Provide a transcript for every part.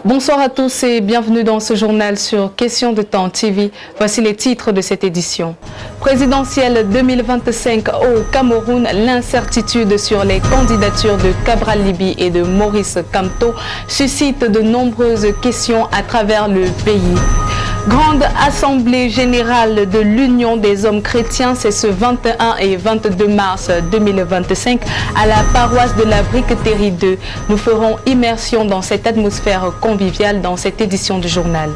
Bonsoir à tous et bienvenue dans ce journal sur Question de Temps TV. Voici les titres de cette édition. Présidentielle 2025 au Cameroun, l'incertitude sur les candidatures de Cabral Libby et de Maurice Kamto suscite de nombreuses questions à travers le pays. Grande assemblée générale de l'Union des hommes chrétiens, c'est ce 21 et 22 mars 2025 à la paroisse de la Briqueterie 2. Nous ferons immersion dans cette atmosphère conviviale dans cette édition du journal.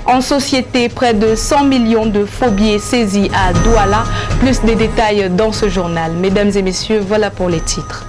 En société, près de 100 millions de faux billets saisis à Douala. Plus de détails dans ce journal. Mesdames et messieurs, voilà pour les titres.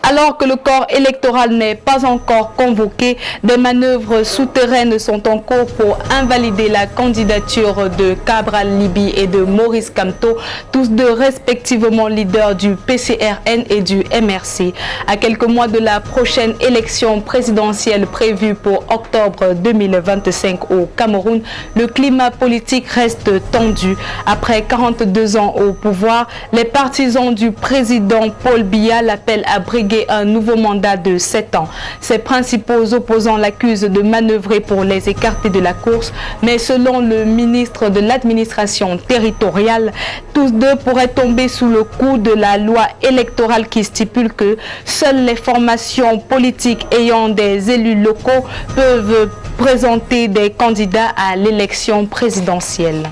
Alors que le corps électoral n'est pas encore convoqué, des manœuvres souterraines sont en cours pour invalider la candidature de Cabral Libby et de Maurice Kamto, tous deux respectivement leaders du PCRN et du MRC. À quelques mois de la prochaine élection présidentielle prévue pour octobre 2025 au Cameroun, le climat politique reste tendu. Après 42 ans au pouvoir, les partisans du président Paul Biya l'appellent à briguer un nouveau mandat de 7 ans. Ses principaux opposants l'accusent de manœuvrer pour les écarter de la course, mais selon le ministre de l'administration territoriale, tous deux pourraient tomber sous le coup de la loi électorale qui stipule que seules les formations politiques ayant des élus locaux peuvent présenter des candidats à l'élection présidentielle.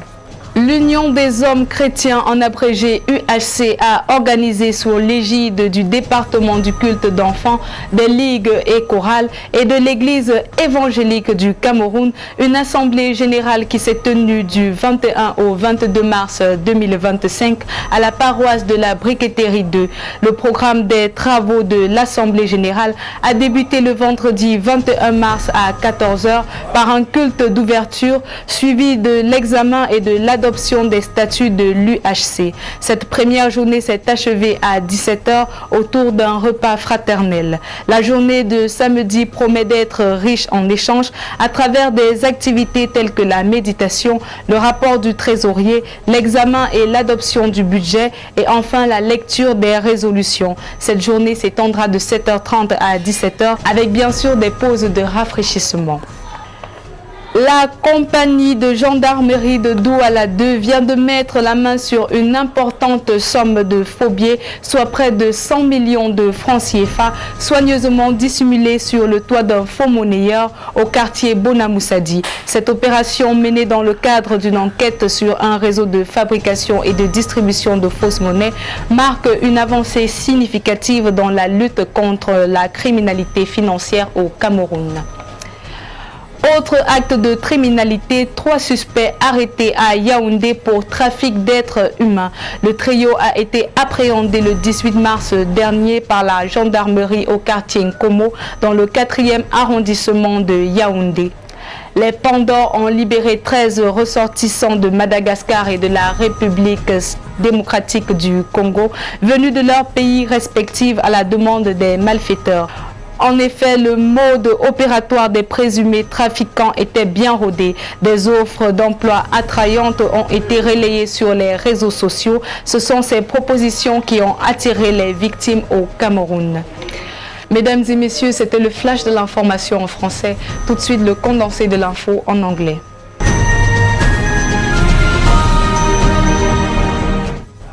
L'Union des hommes chrétiens, en abrégé UHC, a organisé sous l'égide du département du culte d'enfants, des ligues et chorales et de l'église évangélique du Cameroun une assemblée générale qui s'est tenue du 21 au 22 mars 2025 à la paroisse de la Briqueterie 2. Le programme des travaux de l'assemblée générale a débuté le vendredi 21 mars à 14 h par un culte d'ouverture suivi de l'examen et de l'adoption des statuts de l'UHC. Cette première journée s'est achevée à 17 h autour d'un repas fraternel. La journée de samedi promet d'être riche en échanges à travers des activités telles que la méditation, le rapport du trésorier, l'examen et l'adoption du budget et enfin la lecture des résolutions. Cette journée s'étendra de 7h30 à 17 h avec bien sûr des pauses de rafraîchissement. La compagnie de gendarmerie de Douala 2 vient de mettre la main sur une importante somme de faux billets, soit près de 100 millions de francs CFA, soigneusement dissimulés sur le toit d'un faux monnayeur au quartier Bonamoussadi. Cette opération, menée dans le cadre d'une enquête sur un réseau de fabrication et de distribution de fausses monnaies, marque une avancée significative dans la lutte contre la criminalité financière au Cameroun. Autre acte de criminalité, 3 suspects arrêtés à Yaoundé pour trafic d'êtres humains. Le trio a été appréhendé le 18 mars dernier par la gendarmerie au quartier Nkomo dans le 4e arrondissement de Yaoundé. Les Pandores ont libéré 13 ressortissants de Madagascar et de la République démocratique du Congo, venus de leurs pays respectifs à la demande des malfaiteurs. En effet, le mode opératoire des présumés trafiquants était bien rodé. Des offres d'emploi attrayantes ont été relayées sur les réseaux sociaux. Ce sont ces propositions qui ont attiré les victimes au Cameroun. Mesdames et messieurs, c'était le flash de l'information en français. Tout de suite, le condensé de l'info en anglais.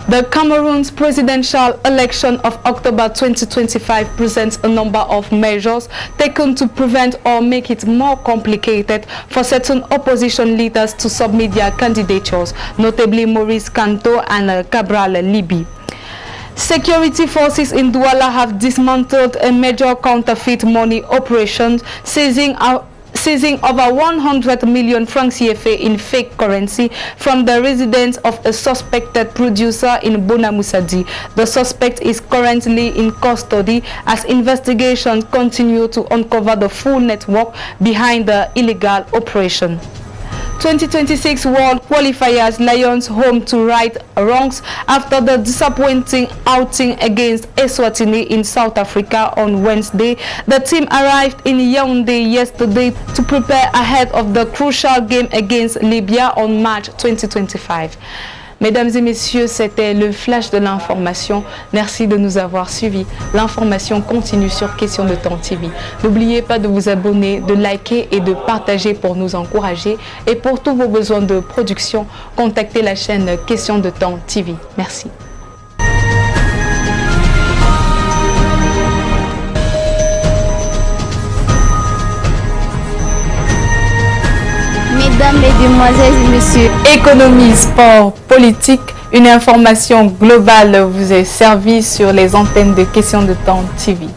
The Cameroon's presidential election of October 2025 presents a number of measures taken to prevent or make it more complicated for certain opposition leaders to submit their candidatures, notably Maurice Kamto and Cabral Libby. Security forces in Douala have dismantled a major counterfeit money operation, seizing over 100 million francs CFA in fake currency from the residence of a suspected producer in Bonamoussadi. The suspect is currently in custody as investigations continue to uncover the full network behind the illegal operation. 2026 World Qualifiers Lions home to right wrongs after the disappointing outing against Eswatini in South Africa on Wednesday. The team arrived in Yaoundé yesterday to prepare ahead of the crucial game against Libya on March 2025. Mesdames et messieurs, c'était le flash de l'information. Merci de nous avoir suivis. L'information continue sur Question de Temps TV. N'oubliez pas de vous abonner, de liker et de partager pour nous encourager. Et pour tous vos besoins de production, contactez la chaîne Question de Temps TV. Merci. Mesdames, Mesdemoiselles et Messieurs, Économie, sport, politique, une information globale vous est servie sur les antennes de Questions de Temps TV.